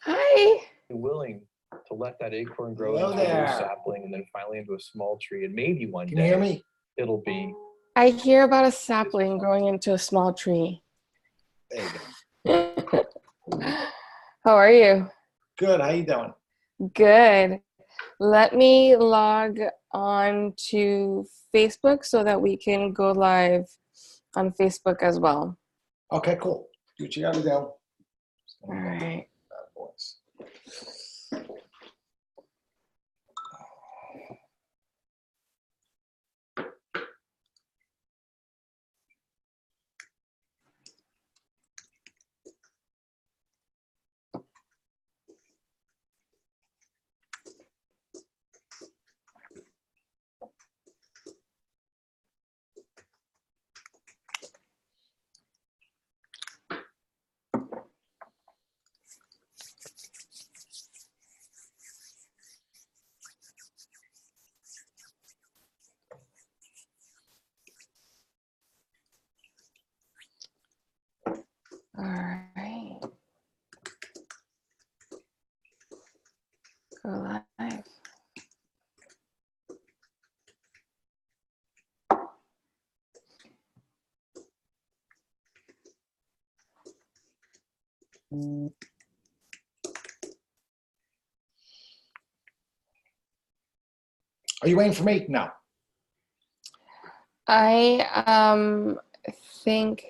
Hi. Willing to let that acorn grow Hello into a there. new sapling and then finally into a small tree, and maybe one Can day you hear me? it'll be. I hear about a sapling growing into a small tree. There you go. How are you? Good. How you doing? Good. Let me log on to Facebook so that we can go live on Facebook as well. Okay, cool. Do what you gotta do. All right. Bad boys. All right. Go live. Are you waiting for me? No. I think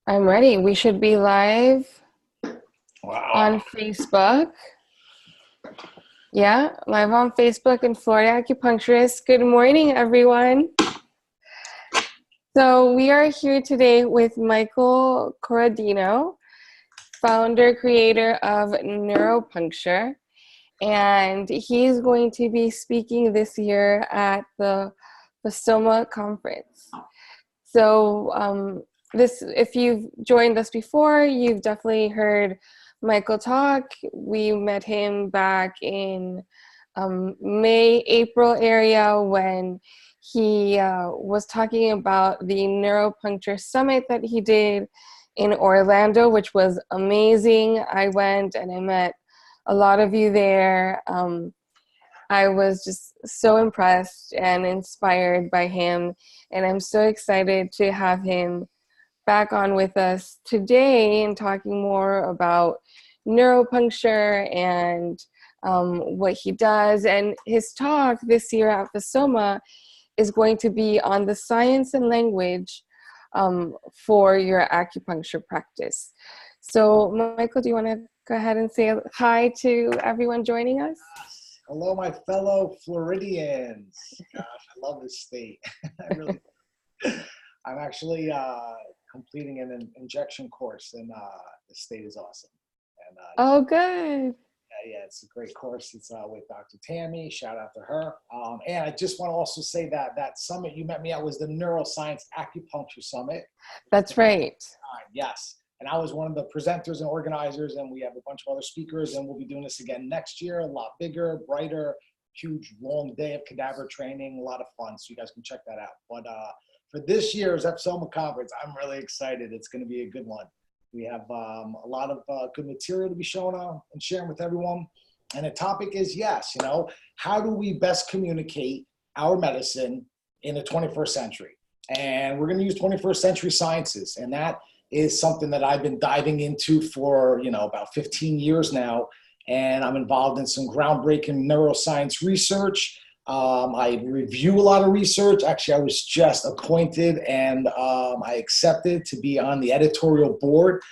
I'm ready. We should be live Wow. on Facebook. Yeah, live on Facebook in Florida Acupuncturist. Good morning, everyone. So we are here today with Michael Corradino, founder, creator of Neuropuncture. And he's going to be speaking this year at the FSOMA Conference. So if you've joined us before, you've definitely heard Michael talk. We met him back in May, April area when he was talking about the Neuropuncture Summit that he did in Orlando, which was amazing. I went and I met a lot of you there. I was just so impressed and inspired by him, and I'm so excited to have him back on with us today and talking more about neuropuncture and what he does. And his talk this year at FSOMA is going to be on the science and language for your acupuncture practice. So, Michael, do you want to go ahead and say hi to everyone joining us? Hello, my fellow Floridians. Gosh, I love this state. I'm actually completing an injection course, and the state is awesome. And oh, good. Yeah, it's a great course. It's with Dr. Tammy. Shout out to her. And I just want to also say that summit you met me at was the Neuroscience Acupuncture Summit. That's right. Yes. And I was one of the presenters and organizers, and we have a bunch of other speakers, and we'll be doing this again next year, a lot bigger, brighter, huge, long day of cadaver training, a lot of fun, so you guys can check that out. But for this year's FSOMA Conference, I'm really excited. It's going to be a good one. We have a lot of good material to be showing and sharing with everyone. And the topic is, yes, how do we best communicate our medicine in the 21st century? And we're going to use 21st century sciences, and that is something that I've been diving into for, about 15 years now. And I'm involved in some groundbreaking neuroscience research. I review a lot of research. Actually, I was just appointed and I accepted to be on the editorial board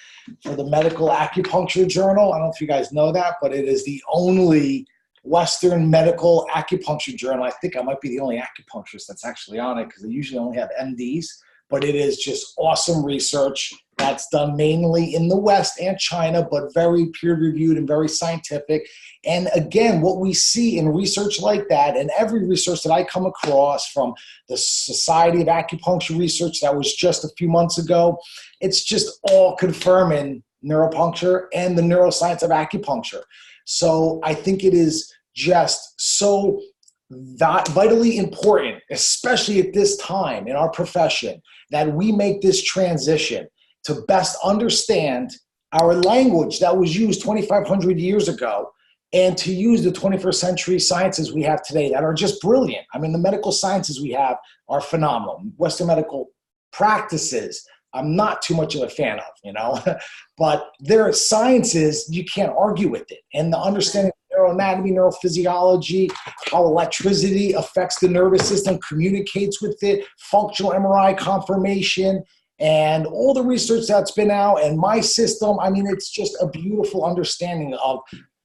for the Medical Acupuncture Journal. I don't know if you guys know that, but it is the only Western medical acupuncture journal. I think I might be the only acupuncturist that's actually on it because they usually only have MDs. But it is just awesome research that's done mainly in the West and China, but very peer-reviewed and very scientific. And again, what we see in research like that, and every research that I come across from the Society of Acupuncture Research that was just a few months ago, it's just all confirming neuropuncture and the neuroscience of acupuncture. So I think it is just so vitally important, especially at this time in our profession, that we make this transition to best understand our language that was used 2,500 years ago, and to use the 21st century sciences we have today that are just brilliant. I mean, the medical sciences we have are phenomenal. Western medical practices, I'm not too much of a fan of, but there are sciences, you can't argue with it. And the understanding of neuroanatomy, neurophysiology, how electricity affects the nervous system, communicates with it, functional MRI confirmation, and all the research that's been out, and my system, I mean, it's just a beautiful understanding of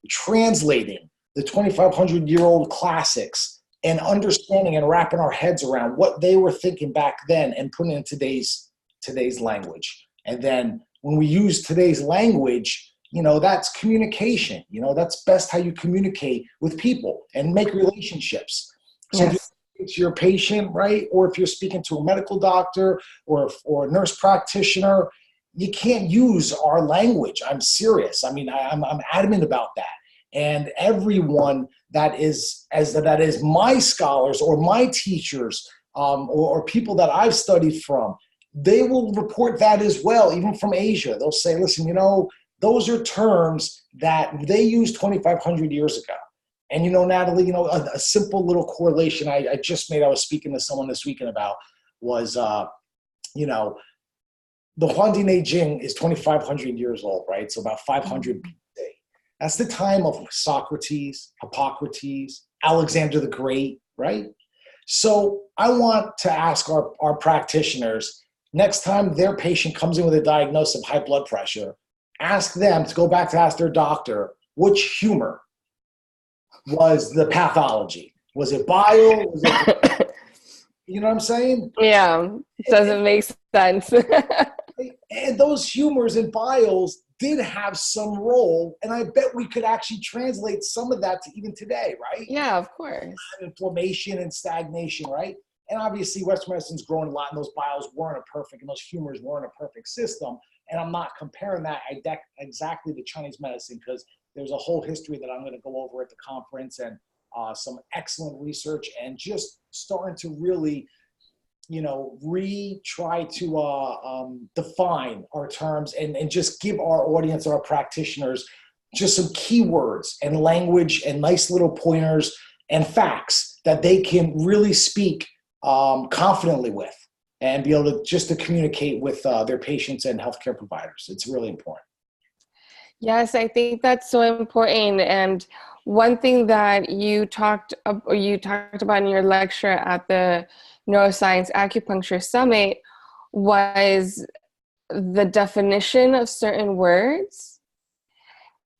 translating the 2,500-year-old classics and understanding and wrapping our heads around what they were thinking back then and putting it in today's language. And then when we use today's language, that's communication. That's best how you communicate with people and make relationships. So Yes. if you're to your patient, right, or if you're speaking to a medical doctor or a nurse practitioner, you can't use our language. I'm serious. I mean, I'm adamant about that. And everyone that is my scholars or my teachers or people that I've studied from, they will report that as well, even from Asia. They'll say, listen, those are terms that they used 2,500 years ago. And, Natalie, a simple little correlation I just made, I was speaking to someone this weekend about was, the Huangdi Jing is 2,500 years old, right? So about 500 BC. That's the time of Socrates, Hippocrates, Alexander the Great, right? So I want to ask our practitioners, next time their patient comes in with a diagnosis of high blood pressure, ask them to go back to ask their doctor, which humor was the pathology? Was it bile? Was it, you know what I'm saying? Yeah, it doesn't make sense. And those humors and biles did have some role, and I bet we could actually translate some of that to even today, right? Yeah, of course. Inflammation and stagnation, right? And obviously Western medicine's grown a lot, and those biles weren't a perfect, and those humors weren't a perfect system. And I'm not comparing that exactly to Chinese medicine, because there's a whole history that I'm going to go over at the conference, and some excellent research, and just starting to really try to define our terms and just give our audience, our practitioners, just some keywords and language and nice little pointers and facts that they can really speak confidently with and be able to communicate with their patients and healthcare providers. It's really important. Yes, I think that's so important. And one thing that you talked about in your lecture at the Neuroscience Acupuncture Summit was the definition of certain words.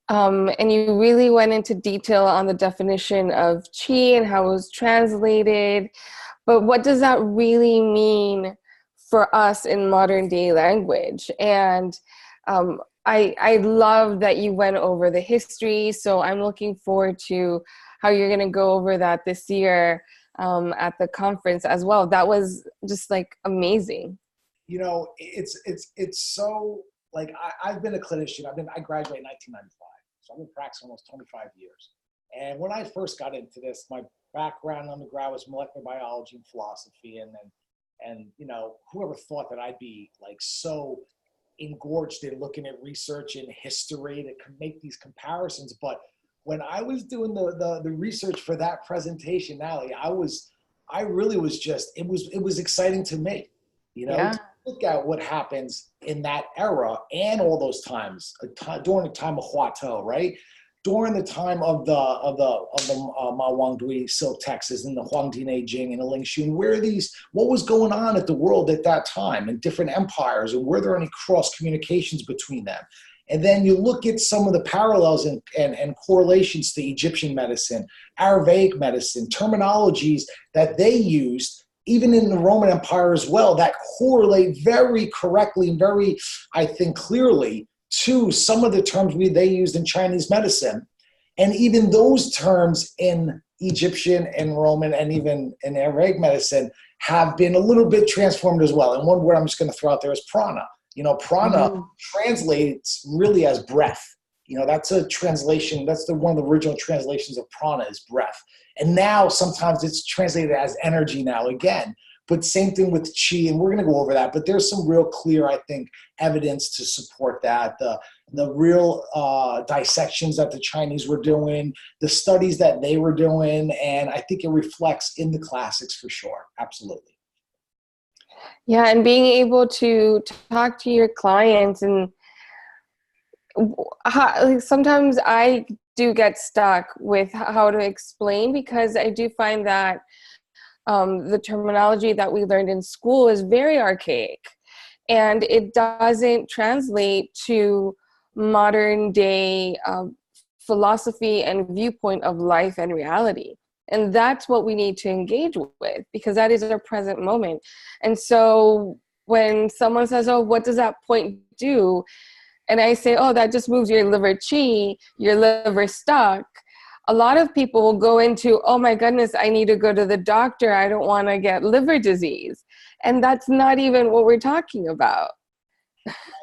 And you really went into detail on the definition of qi and how it was translated. But what does that really mean for us in modern day language? And I love that you went over the history. So I'm looking forward to how you're going to go over that this year at the conference as well. That was just like amazing. It's so like I've been a clinician. I graduated in 1995, so I've been practicing almost 25 years. And when I first got into this, my background undergrad was molecular biology and philosophy, and whoever thought that I'd be like so engorged in looking at research and history to make these comparisons. But when I was doing the research for that presentation, Natalie, I really was just, it was exciting to me, Yeah. to look at what happens in that era and all those times during the time of Huatou, right? During the time of the Ma Wangdui silk texts and the Huangdi Jing and the Ling Xun, what was going on at the world at that time and different empires, and were there any cross communications between them? And then you look at some of the parallels and correlations to Egyptian medicine, Ayurvedic medicine, terminologies that they used, even in the Roman Empire as well, that correlate very correctly and very, I think, clearly to some of the terms they used in Chinese medicine. And even those terms in Egyptian and Roman and even in Ayurvedic medicine have been a little bit transformed as well. And one word I'm just going to throw out there is prana. Prana translates really as breath. That's a translation. That's one of the original translations of prana is breath. And now sometimes it's translated as energy now again. But same thing with qi, and we're going to go over that. But there's some real clear, I think, evidence to support that. The the real dissections that the Chinese were doing, the studies that they were doing, and I think it reflects in the classics for sure. Absolutely. Yeah, and being able to talk to your clients, and like, sometimes I do get stuck with how to explain, because I do find that the terminology that we learned in school is very archaic, and it doesn't translate to modern day philosophy and viewpoint of life and reality. And that's what we need to engage with, because that is our present moment. And so when someone says, oh, what does that point do? And I say, oh, that just moves your liver chi, your liver stuck. A lot of people will go into, oh my goodness, I need to go to the doctor. I don't want to get liver disease. And that's not even what we're talking about.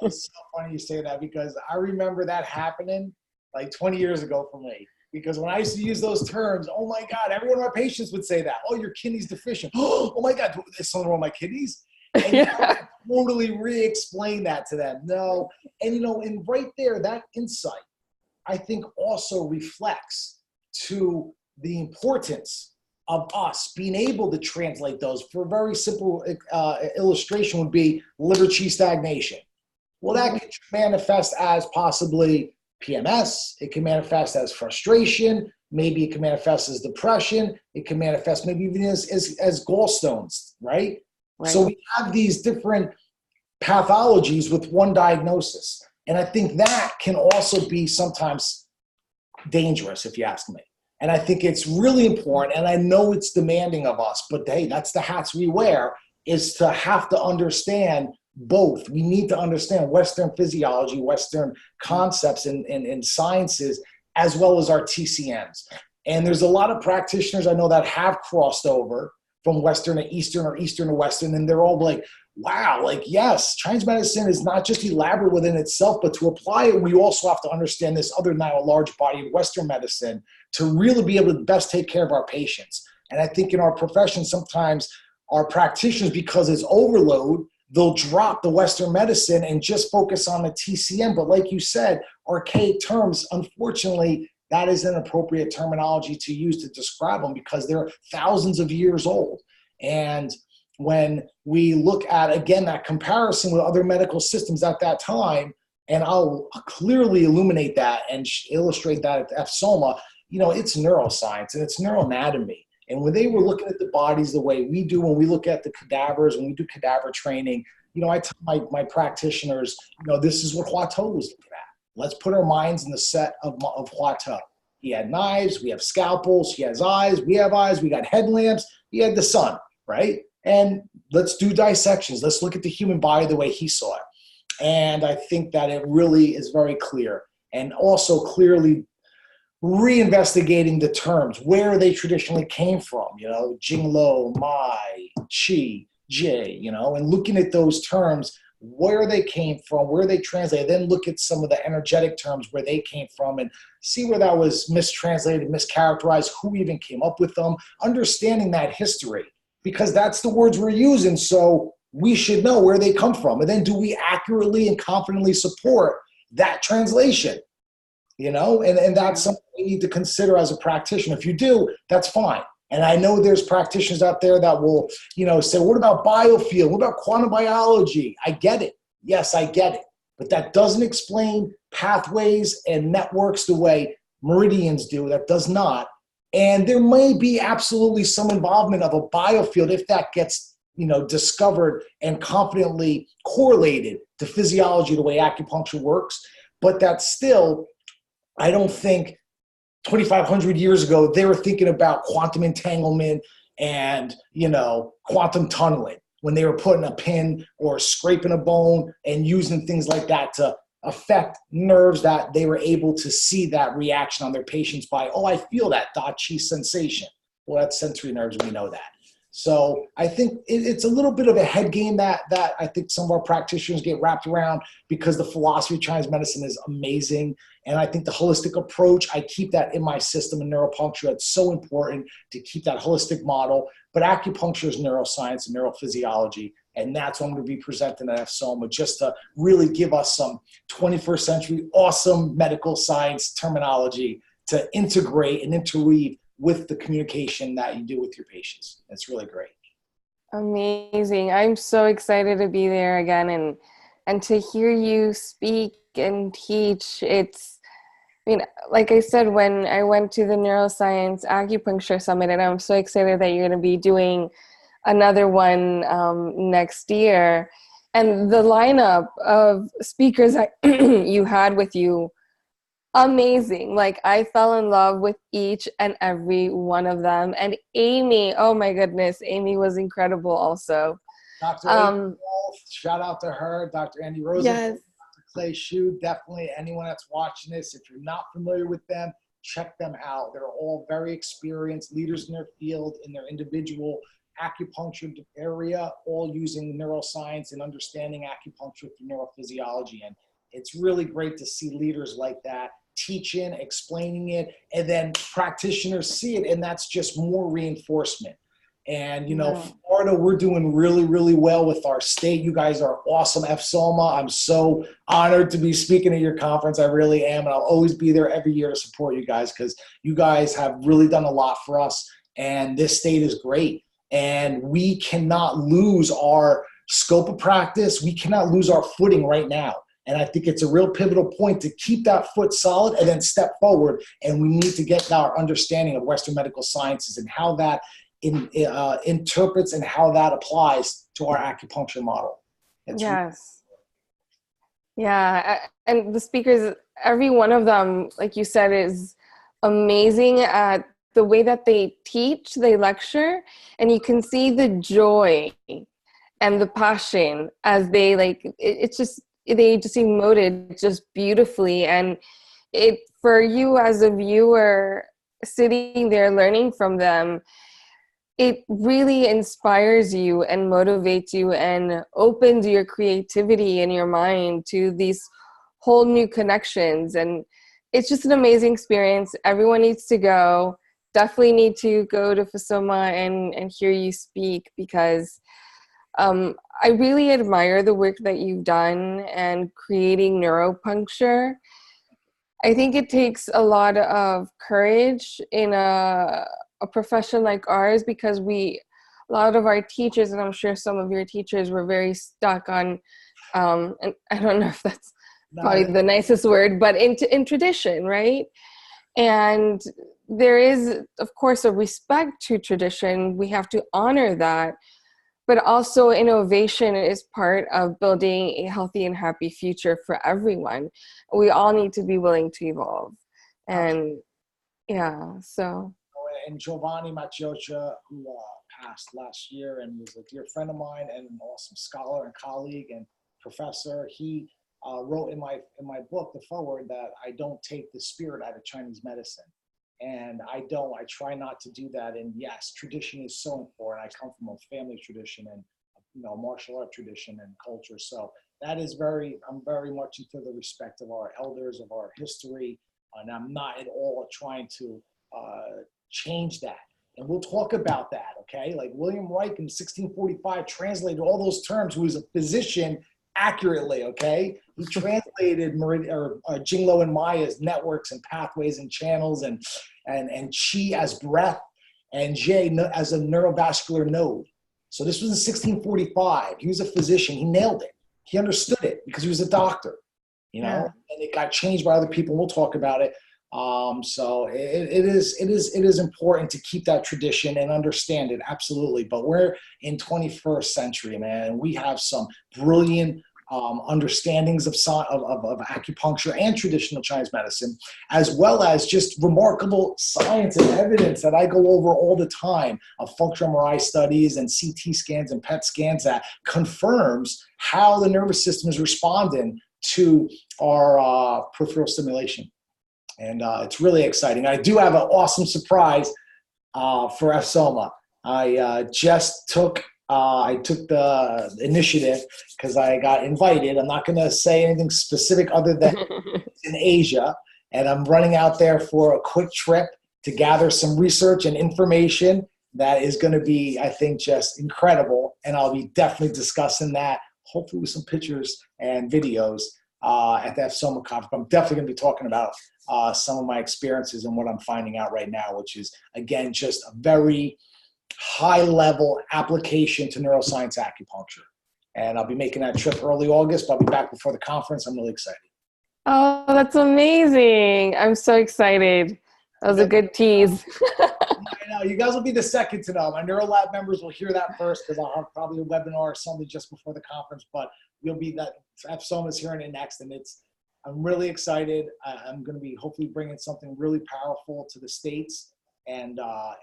It's so funny you say that, because I remember that happening like 20 years ago for me. Because when I used to use those terms, oh my God, every one of my patients would say that. Oh, your kidney's deficient. Oh my God, is something wrong with my kidneys? And Yeah. I totally re-explain that to them. No. And and right there, that insight, I think also reflects to the importance of us being able to translate those. For a very simple illustration would be liver chi stagnation. Well, that could manifest as possibly PMS. It can manifest as frustration. Maybe it can manifest as depression. It can manifest maybe even as gallstones, right? So we have these different pathologies with one diagnosis. And I think that can also be sometimes dangerous, if you ask me. And I think it's really important, and I know it's demanding of us, but hey, that's the hats we wear, is to have to understand both. We need to understand Western physiology, Western concepts and sciences, as well as our TCMs. And there's a lot of practitioners I know that have crossed over from Western to Eastern or Eastern to Western, and they're all like, wow, like, yes, Chinese medicine is not just elaborate within itself, but to apply it, we also have to understand this other now large body of Western medicine to really be able to best take care of our patients. And I think in our profession, sometimes our practitioners, because it's overload, they'll drop the Western medicine and just focus on the TCM. But like you said, archaic terms, unfortunately, that is an appropriate terminology to use to describe them, because they're thousands of years old. And when we look at, again, that comparison with other medical systems at that time, and I'll clearly illuminate that and illustrate that at FSOMA, it's neuroscience and it's neuroanatomy. And when they were looking at the bodies the way we do when we look at the cadavers, when we do cadaver training, I tell my practitioners, this is what Huatou was looking at. Let's put our minds in the set of Huatou. He had knives, we have scalpels, he has eyes, we have eyes, we got headlamps, he had the sun, right? And let's do dissections. Let's look at the human body the way he saw it. And I think that it really is very clear, and also clearly reinvestigating the terms, where they traditionally came from, Jinglo, Mai, Qi, Jie, and looking at those terms, where they came from, where they translated, then look at some of the energetic terms where they came from and see where that was mistranslated, mischaracterized, who even came up with them, understanding that history, because that's the words we're using. So we should know where they come from. And then do we accurately and confidently support that translation? And that's something we need to consider as a practitioner. If you do, that's fine. And I know there's practitioners out there that will, say, what about biofield? What about quantum biology? I get it. Yes, I get it. But that doesn't explain pathways and networks the way meridians do. That does not. And there may be absolutely some involvement of a biofield if that gets, discovered and confidently correlated to physiology the way acupuncture works. But that's still, I don't think 2,500 years ago, they were thinking about quantum entanglement and, quantum tunneling when they were putting a pin or scraping a bone and using things like that to affect nerves, that they were able to see that reaction on their patients by, oh, I feel that Da Qi sensation. Well, that's sensory nerves, we know that. So I think it's a little bit of a head game that I think some of our practitioners get wrapped around, because the philosophy of Chinese medicine is amazing. And I think the holistic approach, I keep that in my system in neuropuncture. It's so important to keep that holistic model. But acupuncture is neuroscience and neurophysiology. And that's what I'm going to be presenting at FSOMA, just to really give us some 21st century awesome medical science terminology to integrate and interweave with the communication that you do with your patients. It's really great. Amazing. I'm so excited to be there again and to hear you speak and teach. I mean, like I said, when I went to the Neuroscience Acupuncture Summit, and I'm so excited that you're going to be doing another one next year. And the lineup of speakers that you had with you, amazing. Like, I fell in love with each and every one of them. And Amy, oh my goodness, Amy was incredible also. Dr. Amy Wolf, shout out to her. Dr. Andy Rosen, Yes. Dr. Clay Shu, definitely anyone that's watching this, if you're not familiar with them, check them out. They're all very experienced leaders in their field, in their individual acupuncture area, all using neuroscience and understanding acupuncture through neurophysiology. And it's really great to see leaders like that teaching, explaining it, and then practitioners see it, and that's just more reinforcement. And, you know, Florida, we're doing really, really well with our state. You guys are awesome, FSOMA. I'm so honored to be speaking at your conference. I really am, and I'll always be there every year to support you guys, because you guys have really done a lot for us, and this state is great. And we cannot lose our scope of practice. We cannot lose our footing right now. And I think it's a real pivotal point to keep that foot solid and then step forward. And we need to get our understanding of Western medical sciences and how that interprets and how that applies to our acupuncture model. Yes. Yeah. And the speakers, every one of them, like you said, is amazing at the way that they teach, they lecture, and you can see the joy and the passion as they they just emote it just beautifully. And it, for you as a viewer sitting there learning from them, it really inspires you and motivates you and opens your creativity in your mind to these whole new connections. And it's just an amazing experience. Everyone needs to go. Definitely need to go to FSOMA and hear you speak, because I really admire the work that you've done and creating neuropuncture. I think it takes a lot of courage in a profession like ours, because a lot of our teachers, and I'm sure some of your teachers, were very stuck on, and I don't know if that's probably the nicest word, but in tradition, right? And there is, of course, a respect to tradition. We have to honor that. But also innovation is part of building a healthy and happy future for everyone. We all need to be willing to evolve. And yeah, so. And Giovanni Macchiocia, who passed last year and was a dear friend of mine and an awesome scholar and colleague and professor, he wrote in my book, the foreword, that I don't take the spirit out of Chinese medicine. And I try not to do that. And yes, tradition is so important. I come from a family tradition and, you know, martial art tradition and culture. So that is I'm very much into the respect of our elders, of our history. And I'm not at all trying to change that. And we'll talk about that, okay? Like William Reich in 1645 translated all those terms, who was a physician, accurately, okay? He translated Jinglo and Maya's networks and pathways and channels, and Qi as breath, and Jie as a neurovascular node. So this was in 1645. He was a physician. He nailed it. He understood it because he was a doctor, you know, and it got changed by other people. We'll talk about it. So it is important to keep that tradition and understand it, absolutely. But we're in 21st century, man, and we have some brilliant understandings of acupuncture and traditional Chinese medicine, as well as just remarkable science and evidence that I go over all the time of functional MRI studies and CT scans and PET scans that confirms how the nervous system is responding to our peripheral stimulation. And it's really exciting. I do have an awesome surprise for FSOMA. I took the initiative because I got invited. I'm not going to say anything specific other than in Asia, and I'm running out there for a quick trip to gather some research and information that is going to be, I think, just incredible. And I'll be definitely discussing that, hopefully with some pictures and videos at the FSOMA Conference. I'm definitely going to be talking about some of my experiences and what I'm finding out right now, which is, again, just a very high-level application to neuroscience acupuncture. And I'll be making that trip early August, but I'll be back before the conference. I'm really excited. Oh, that's amazing. I'm so excited. That was a good tease. I know. You guys will be the second to know. My NeuroLab members will hear that first because I'll have probably a webinar or something just before the conference, but you'll be that FSOMA is hearing it next, and I'm really excited. I'm going to be hopefully bringing something really powerful to the States, and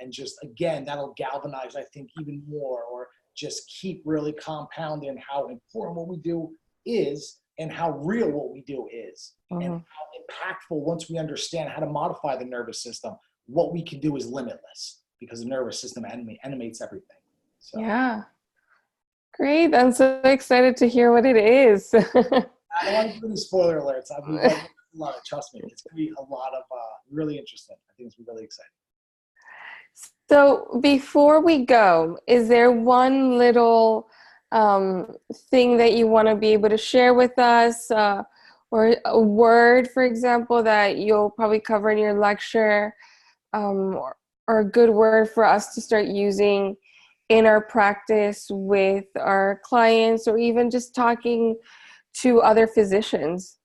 just, again, that'll galvanize, I think, even more, or just keep really compounding how important what we do is and how real what we do is, and how impactful, once we understand how to modify the nervous system, what we can do is limitless because the nervous system animates everything. So. Yeah. Great. I'm so excited to hear what it is. I don't want to do any spoiler alerts. I'll be a lot of, trust me, it's going to be a lot of really interesting. I think it's going to be really exciting. So before we go, is there one little thing that you want to be able to share with us, or a word, for example, that you'll probably cover in your lecture, or a good word for us to start using in our practice with our clients, or even just talking to other physicians?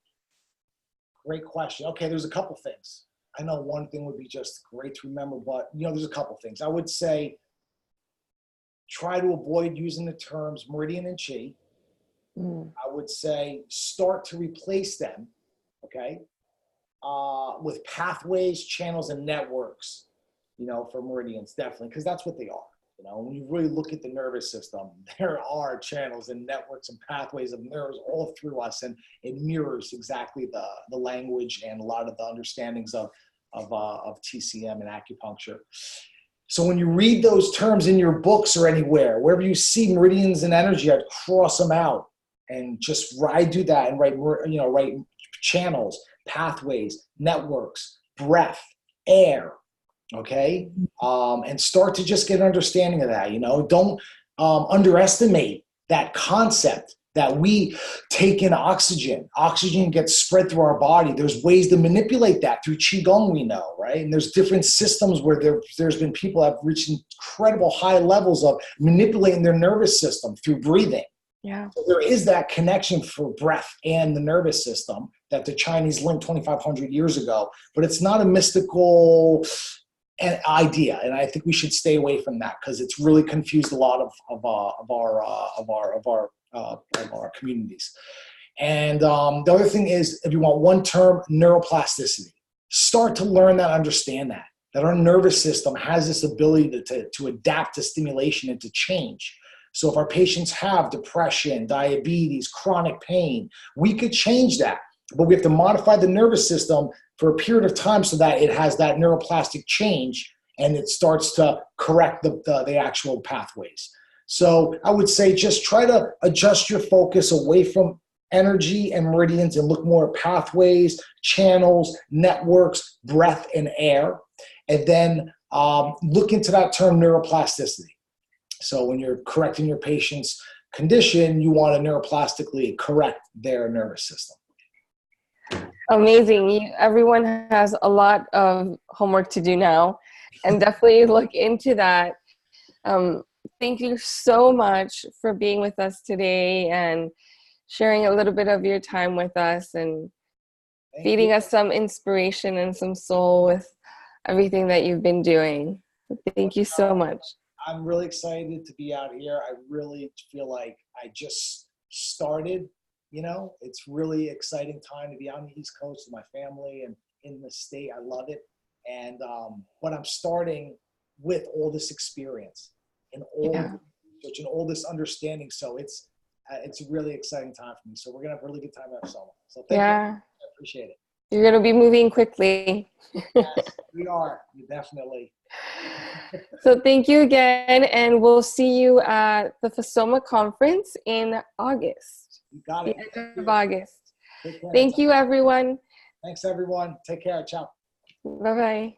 Great question. Okay, there's a couple things. I know one thing would be just great to remember, but there's a couple things. I would say try to avoid using the terms meridian and chi. I would say start to replace them, okay, with pathways, channels, and networks, for meridians, definitely, because that's what they are. When you really look at the nervous system, there are channels and networks and pathways of nerves all through us, and it mirrors exactly the language and a lot of the understandings of TCM and acupuncture. So when you read those terms in your books or anywhere, wherever you see meridians and energy, I'd cross them out and I do that and write channels, pathways, networks, breath, air. Okay. And start to just get an understanding of that. Don't underestimate that concept that we take in oxygen. Oxygen gets spread through our body. There's ways to manipulate that through Qigong, we know, right? And there's different systems where there's been people have reached incredible high levels of manipulating their nervous system through breathing. Yeah. So there is that connection for breath and the nervous system that the Chinese linked 2,500 years ago, but it's not a mystical idea, and I think we should stay away from that because it's really confused a lot of our communities. And the other thing is, if you want one term, neuroplasticity. Start to learn that, understand that our nervous system has this ability to adapt to stimulation and to change. So if our patients have depression, diabetes, chronic pain, we could change that, but we have to modify the nervous system for a period of time so that it has that neuroplastic change and it starts to correct the actual pathways. So I would say just try to adjust your focus away from energy and meridians and look more at pathways, channels, networks, breath, and air. And then look into that term neuroplasticity. So when you're correcting your patient's condition, you want to neuroplastically correct their nervous system. Amazing. Everyone has a lot of homework to do now, and definitely look into that. Thank you so much for being with us today and sharing a little bit of your time with us and feeding us some inspiration and some soul with everything that you've been doing. Thank you so much. I'm really excited to be out here. I really feel like I just started. It's really exciting time to be on the East Coast with my family and in the state. I love it. And but I'm starting with all this experience and all the research and all this understanding. So it's a really exciting time for me. So we're gonna have a really good time at FSOMA. So thank you. I appreciate it. You're gonna be moving quickly. Yes, we are. Definitely. So thank you again, and we'll see you at the FSOMA Conference in August. You got The it. end of August. Take care. Thank you, everyone. Thanks, everyone. Take care. Ciao. Bye-bye.